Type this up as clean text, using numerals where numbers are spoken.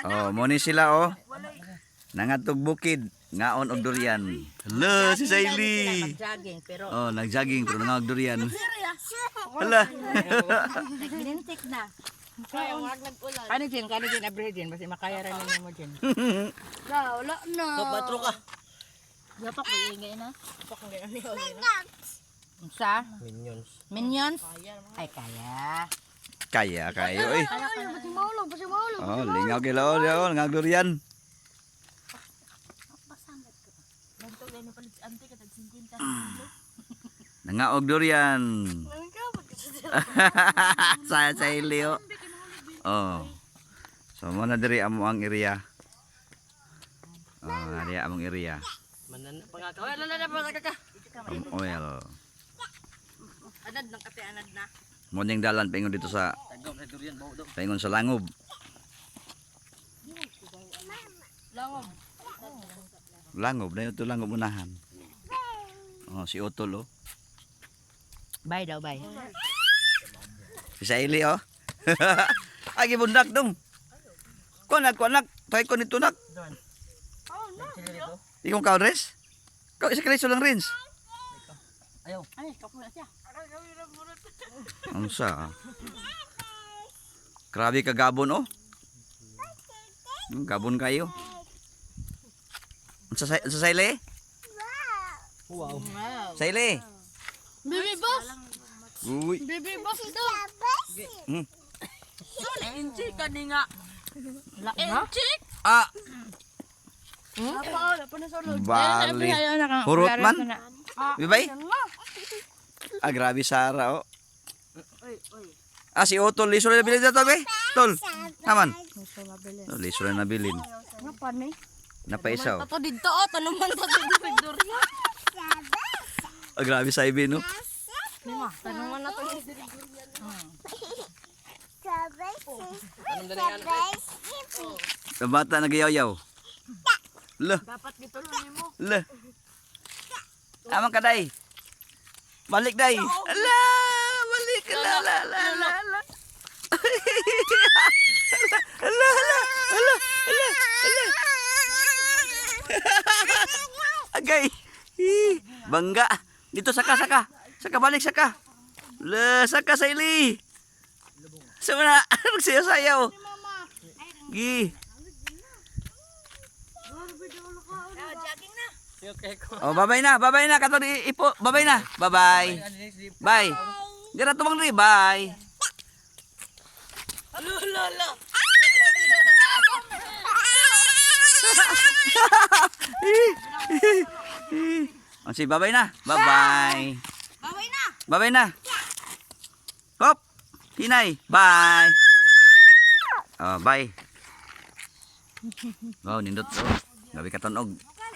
Oh, mo ni sila oh. Nangatog bukid ngaon og durian. Hala si Saili. Nag-jogging pero Oh, nag-jogging pero nangag durian. Hala. ginentik na. Kaya wag nag-ulan. Ano din, abrehin basta makaya ra nimo mo din. Wala na. Patro ka. Gapak ba ingay na? Gapak ngay ani na. Sa Minions. Minions? Ay kaya. Kaya kayo eh. Basi maulog. Oh, lingaw kay lao oh, nangag durian. Nangaog durian. Sa Saili oh. Oh. So mo na diri amo ang area. Oh, ari among area. Manan pangakaw. Lala pangaka. Oil. Anad nang kate anad na. Mo ning dalan paingon dito sa Tagom sa durian bau daw. paingon sa Langob. Langob. Langob na ito Langob unahan. Oh, si Otol oh. Bye daw, bye. Si Saili oh. Ay gibundak dong. Kuanak, tay ko nito nak. Ikong ka res? Kau isa kaliso lang rins. Ayaw. Ay, kapula siya. Ang sa. Grabe ka gabon oh. Gabon kayo. Sa Saili? Wow. Saili. Baby boss. Uy. Baby boss ito. Suli inchi ka ni nga. Inchi? Ah, Apa na solo? bali. Hurot man. Bibay? Ah, grabe Sara oh. Ah, si Otol, liso na nabilin dito, be? Tol, naman. Oh, liso na nabilin. Ano pa ni? Napaisaw. Tato dito oh, tanuman tato dito dito. Ah, grabe sa ibi, no? Lima, tanuman na to dito. Ang bata nagayaw-yaw. Lah, Dapat dito lang mo. lah. Amang ka, day. Balik, day. Ala, balik ka, la, la, la, la, la. Ala, ala, ala, ala, ala. Agay. Ih, bangga. Dito, saka. Saka, balik, saka. La, saka, Saili. Sama na, nagsayaw-sayaw. Gi. Okay ko. Oh, bye na. Kato di ipo. Bye na. Bye. Bye. Dira tumang ri. Bye. Lolo. Oh, si bye na. Bye. Bye na. Hop. Hinay. Bye. Oh, bye. Wow, nindot to. Gabi ka tunog.